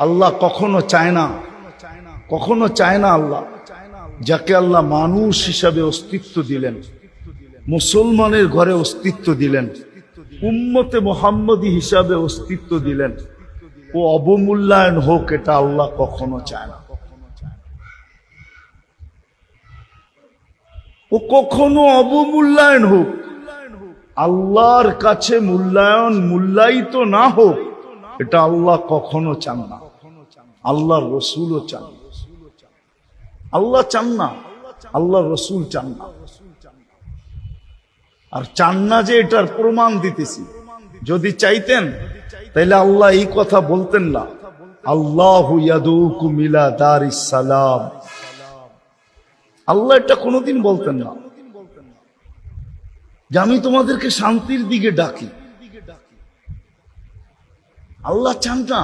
আল্লাহ কখনো চায় না, কখনো চায় না আল্লাহ যাকে আল্লাহ মানুষ হিসাবে অস্তিত্ব দিলেন, মুসলমানের ঘরে অস্তিত্ব দিলেন, উম্মতে মুহাম্মদী হিসাবে অস্তিত্ব দিলেন, ও অবমূল্যায়ন হোক, এটা আল্লাহ কখনো চায় না। ও কখনো অবমূল্যায়ন হোক, আল্লাহর কাছে মূল্যায়িত না হোক, এটা আল্লাহ কখনো চান না। আল্লাহর রসুলও চান না। আল্লাহ চান না, আল্লাহর রসুল চান না। আর চান না যে এটার প্রমাণ দিতেছি। যদি চাইতেন তাহলে আল্লাহ এই কথা বলতেন না, আল্লাহু ইয়াদউকুম ইলা দারিস সালাম। আল্লাহ এটা কোনোদিন বলতেন না যে আমি তোমাদেরকে শান্তির দিকে ডাকি। আল্লাহ চান না।